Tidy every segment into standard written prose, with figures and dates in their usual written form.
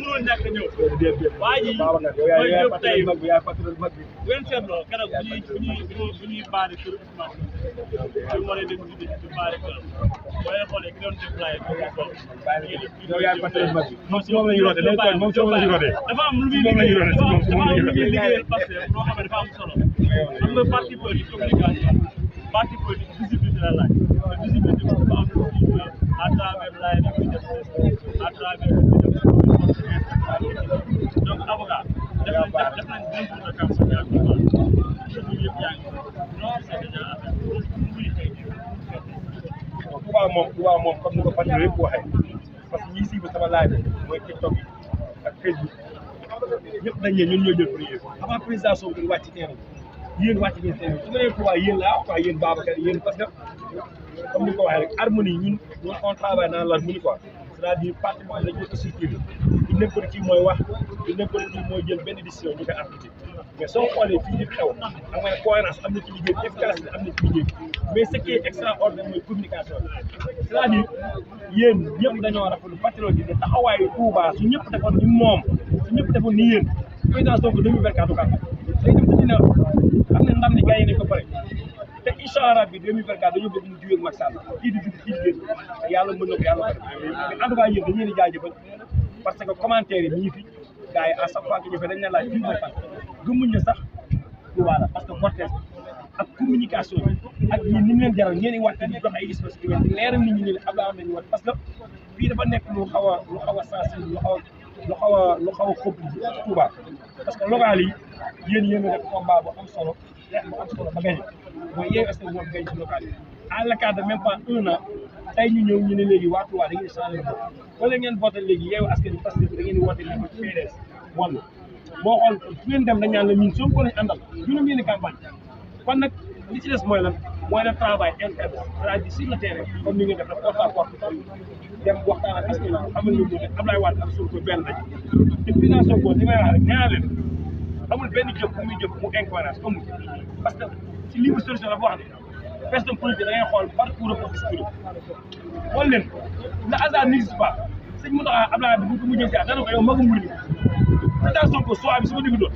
mënoon ñàkk a ñëw. waa ji mooy Diop tey bu ngeen seetloo keroog bu ñuy baari kër Ousmane su ma leen déglu di baari kër boo leen xoolee ki doon déployé ko sol. yow yaay patriote mag bi moom si moom la ñu rootee day tooñ moom si moom la ñu rootee. dafa am lu muy liggéey parce que loo xam ne dafa am solo xam nga parti politique communication parti politique visibilité la laaj te visibilité bi dafa am à travers laaj bi def à travers donc avocat def nañ 2 jours de campagne actuellement yëpp yaa ngi non c'est déjà Touba moom comme ni ko patriote yëpp waxee parce que ñi suivre sama live mooy TikTok yi ak Facebook ñëpp dañ ne ñun ñoo jël premier avant président Sonko wàcc ci terrain yéen wàcc ngeen terrain su ma nee Touba yéen laa quoi yéen Babacar yéen parce que comme ni ko waxee rek harmonie ñun on travaille dans l'harmonie quoi c'est-à-dire parti moom dañ ko structuré du n'importe qui mooy wax du n'importe qui mooy jël benn décision ñu koy appliqué mais soo xoolee fii yëpp xew xam nga ne cohérence am na ci liggéey efficacité am na ci liggéey mais ce qui est extraordinaire mooy communication c'est-à-dire yéen ñëpp dañoo rafetlu patriote yi ne taxawaayu Touba su ñëpp defoon ni moom su ñëpp defoon ni yéen président Sonko 2024 du campagne day dem dina xam ne ndam ni gars yi ne ko pare te incha allah bi 2024 dañoo bëgg mu jiwee ak Macky Sall kii di jug kii di génn yàlla mën na ko yàlla mais en tout cas yéen dañu leen di jaajëfal parce que commentaire yi mi ngi fi gars yi à chaque fois que ñu fay dañ ne laaj fii mooy fan gëmuñ ne sax Touba la parce que cortège ak communication bi ak ñi ni mu leen jaral ngeen di wàcc di jox ay espèces yu di leeral nit ñi ne Abdoulaye nañu wat parce que fii dafa nekk lu xaw a sensible lu xaw a compliqué Touba parce que local yi yéen a def combat bu am solo xeex bu am solo ba gagné mooy yéen est-ce que moom gañ ci local yi à la cadre de même pas 1 an tey ñu ñëw ñu ne léegi waa Touba da ngeen di changé le vote wala ngeen voté léegi yeewu askan wi parce que da ngeen di woote léegi PDS wàllu boo xool fu ngeen dem dañ naan la ñun Sonko lañ àndal ñu ngeen di campagne kon nag li ci des mooy lan mooy le travail interne c'est-à-dire sur le terrain comme ni ngeen def rek porte à porte dem waxtaan ak askan wi xamal ñu ne Abdoulaye Wade ak Sonko benn lañ te président Sonko li may wax rek nee naa leen amul benn jëf bu muy jëf mu incohérence amul parce que ci libre solution la boo xam ne personne politique da ngay xool parcours ak discours xool leen le hasard n'existe pas sëñ Mountakha Abdoulaye Wade bu ko mujjee si dana ko yow magu mbir mi président Sonko soit bi su ko déglu doon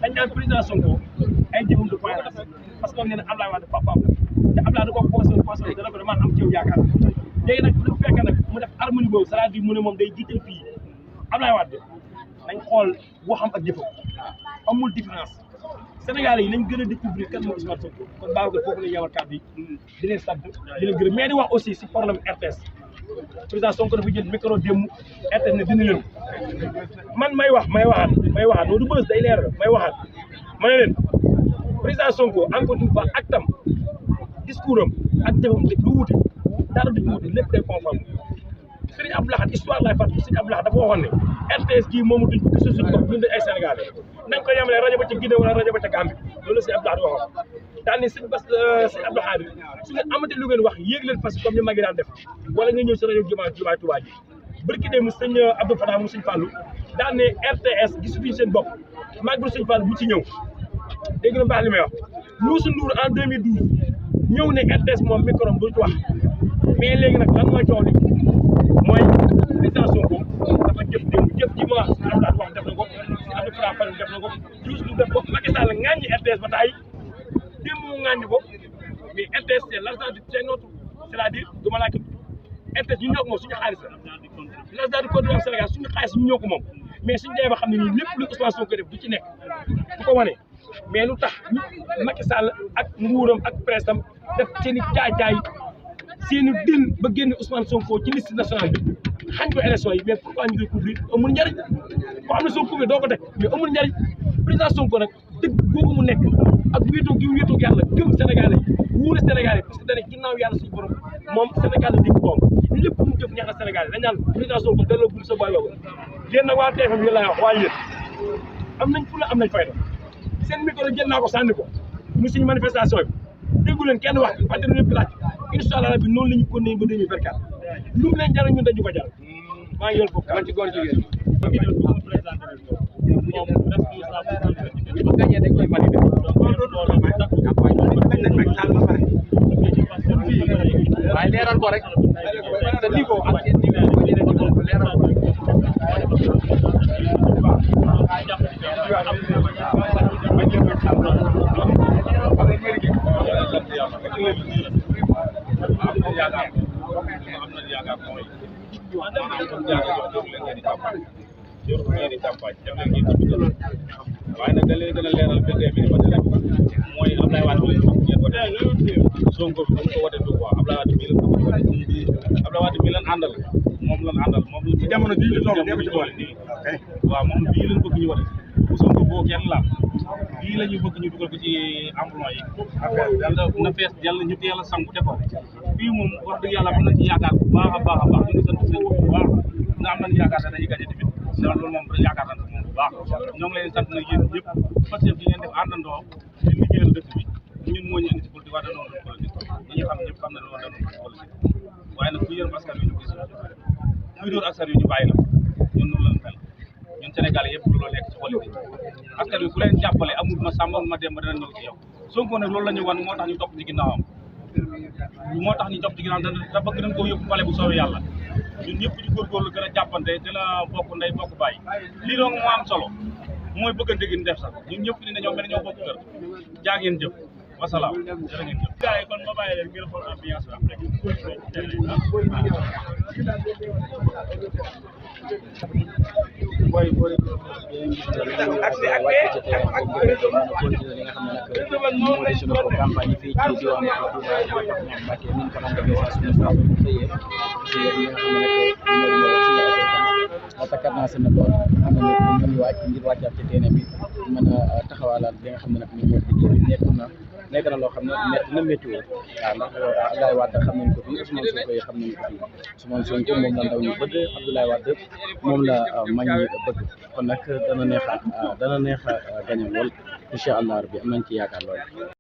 dañ naan président Sonko ay jëfam de cohérence parce que nee na Abdoulaye Wade papaam te Abdoulaye da ko conseillé dana ko dama am ci yow yaakaar léegi nag bu fekkee nag mu def harmonie boobu c'est-à-dire mu ne moom day jiital fii Abdoulaye Wade nañ xool waxam ak jëfam amul différence Sénégalais yi nañ gën a découvrir kan mooy Ousmane Sonko kon baaw ga foofu la yeewal kàddu yi di leen sant di leen gërëm mais di wax aussi si problème RTS président Sonko dafa jël micro démb RTS ne dindi leen man may waxaat loolu du bës day leer may waxaat ma ne leen président Sonko encore une fois ak tam discours am ak jëfam du wuute dara du ci wuute lépp day conforme Serigne Abdou Lahad histoire lay fàttali Serigne Abdou Lahad dafa waxoon ne RTS gii moomu duñ ko gis suñu bopp ñun ay Sénégalais nañ ko yemale rajo ba ca Guinée wala rajo ba ca Gambie loolu Serigne Abdou Lahad waxoon daal ni Serigne Serigne Abdou Lahad su ngeen amatee lu ngeen wax yéeg leen fas comme ni mag yi daan def wala nga ñëw si rajo jumaa Touba ji barki dem Serigne Abdou Fatah mu Serigne Fallou daal ne RTS gisuñu seen bopp màggalu Serigne Fallou bu ci ñëw dégg nga baax li may wax Youssou Ndour en 2012 ñëw ne RTS moom micro am du ci wax mais léegi nag lan mooy coow li mooy président Sonko dafa jëf ji ma Abdoulaye wax def na ko Abdou Fatah Fall def na ko Youssou Ndour def ko Macky Sall ŋàññi RTS ba taay démb mu ŋàññi ko mais RTS c'est l'argent c'est notre c'est-à-dire du ma laaj RTS ñu ñoo ko moom suñu xaalis la l'argent du contribuable Sénégal suñu xaalis ñu ñoo ko moom mais suñu demee ba xam ne nii lépp lu Ousmane Sonko def du ci nekk du ko wane mais lu tax Macky Sall ak nguuram ak presse am def seen i jaay seen i dil ba génne Ousmane Sonko ci liste nationale bi xañ ko élection yi mais pourquoi ñu koy couvrir amul njariñ ko xam ne soo couvrir doo ko teg mais amul njariñ président Sonko nag dëgg googu mu nekk ak wéetoog gi wéetoog yàlla gëm Sénégalais yi wuure Sénégalais parce que dane ginnaaw yàlla suñu borom moom Sénégal la dégg boom lépp mu jëf ñax na Sénégalais dañ naan président Sonko delloo bul sa boyoo yéen nag waa TFM yi lay wax waaye yéen am nañ fulla am nañ fayda seen micro jël naa ko sànni ko mu suñu manifestation bi déggu leen kenn wax fàtte na lépp laaj incha allah rabbi noonu la ñu continuer ba 2024 lu mu leen jaral ñun dañu ko jaral maa ngi yor foofu man ci góor jigéen moom gagné dañ koy validé waaye leeral ko rek sa niveau ak seen niveau leeral ko waaye nag da leen gën a leeral bulletin bi ba tey mooy Abdoulaye Wade bi ngeen ko def Sonko bi dañ ko wote du quoi Abdoulaye Wade bii lañ ko wote Abdoulaye Wade bii lañ àndal moom ci jamono bii ñu toll nekk ci boole nii waaw moom bii lañ bëgg ñu wote bu Sonko boo kenn la bii la ñu bëgg ñu dugal ko ci emploi yi na fees jàll ñu teel a sangu defar fii moom wax dëgg yàlla am nañ ci yaakaar bu baax a baax a baax ñu ngi sant sëñ bu baax nga am nañ yaakaar ne dañuy gañe tamit loolu moom yaakaar nañ moom bu baax ñoo ngi leen sant nag yéen ñëpp parce que fi ngeen def àndandoo di liggéeyal dëkk bi ñun moo ñu indi ci politique waaye dañoo doon politique ñi ñu xam ñëpp xam ne dañoo doon politique waaye nag ku yërëm askan wi ñu gis kuy dóor askan wi ñu bàyyi la ñun noonu lañ mel ñun Sénégal yëpp loolu nekk ci politique askan wi ku leen jàppale amul ma sàmm ma dem ba dana ñëw ci yow Sonko nag loolu la ñu wan moo tax ñu topp ci ginnaawam moo tax ñu topp ci ginnaaw da bëgg nañ ko yóbbu pale bu soobee yàlla ñun ñëpp ñu góorgóorlu gën a jàppante gën a bokk ndey bokk bàyyi lii doon moo am solo mooy bëggante gi ñu def sax ñun ñëpp ni dañoo mel ne ñoo bokk kër jaa ngeen jëf wasalaam jërë ngeen jëf gars yi kon ma bàyyi leen ngeen xool ambiance bi après campagne fii ci diwaanu Mbacké ni ñu ko doon defee saa su ne saa su ñu xëyee si yéen ñi nga xam ne nag takkat naa seen lool xam ne ñu ngi wàcc ngir wàccaat ci terrain bi mën a taxawalaat li nga xam ne nag moom moo liggéey nekk na loo xam ne métti na métti woo waaw ndax Abdoulaye Wade xam nañ ko fi Ousmane Sonko yi xam nañ ko fi Ousmane Sonko moom la ndaw ñu bëgg Abdoulaye Wade moom la mag ñi bëgg kon nag dana neex a gañe lool incha allah rabbi am nañ ci yaakaar lool